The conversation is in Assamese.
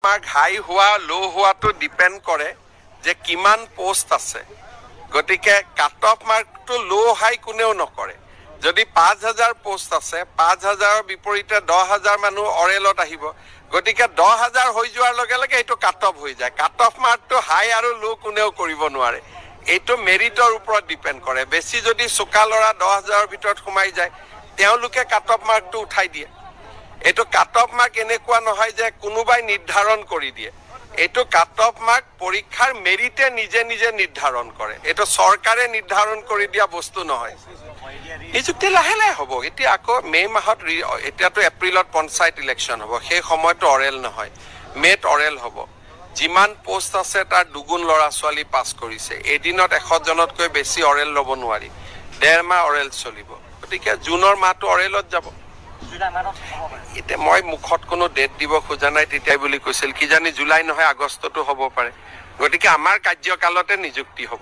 মার্ক হাই হওয়া লো হওয়াটো ডিপেন্ড করে যে কিমান পোস্ট আছে গতিকে কাট অফ মার্কটো লো হাই কোনেও নকৰে যদি ৫০০০ পোস্ট আছে ৫০০০ৰ বিপৰীতে ১০০০০ মানুহ অৰেলত আহিব গতিকে ১০০০০ হৈ যোৱাৰ লগে লগে এইটো কাট অফ হৈ যায় কাট অফ মাৰ্কটো হাই আৰু লো কোনেও কৰিব নোৱাৰে এইটো মেৰিটৰ ওপৰত ডিপেন্ড কৰে বেছি যদি চোকা লৰা ১০০০০ৰ ভিতৰত সোমাই যায় তেওঁলোকে কাট অফ মাৰ্কটো উঠাই দিয়ে এইটো কাট অফ মাৰ্ক এনেকুৱা নহয় যে কোনোবাই নিৰ্ধাৰণ কৰি দিয়ে এইটো কাট অফ মাৰ্ক পৰীক্ষাৰ মেৰিটে নিজে নিজে নিৰ্ধাৰণ কৰে এইটো চৰকাৰে নিৰ্ধাৰণ কৰি দিয়া বস্তু নহয় নিযুক্তি লাহে লাহে হ'ব এতিয়া আকৌ মে মাহত এতিয়াতো এপ্ৰিলত পঞ্চায়ত ইলেকশ্যন হ'ব সেই সময়তো অৰেল নহয় মেত অৰেল হ'ব যিমান পোষ্ট আছে তাৰ দুগুণ ল'ৰা ছোৱালী পাছ কৰিছে এদিনত ১০০ জনতকৈ বেছি অৰেল ল'ব নোৱাৰি ১.৫ মাহ অৰেল চলিব গতিকে জুনৰ মাহটো অৰেলত যাব এতিয়া মই মুখত কোনো ডেট দিব খোজা নাই তেতিয়াই বুলি কৈছিল কিজানি জুলাই নহয় আগষ্টতো হ'ব পাৰে গতিকে আমাৰ কাৰ্যকালতে নিযুক্তি হ'ব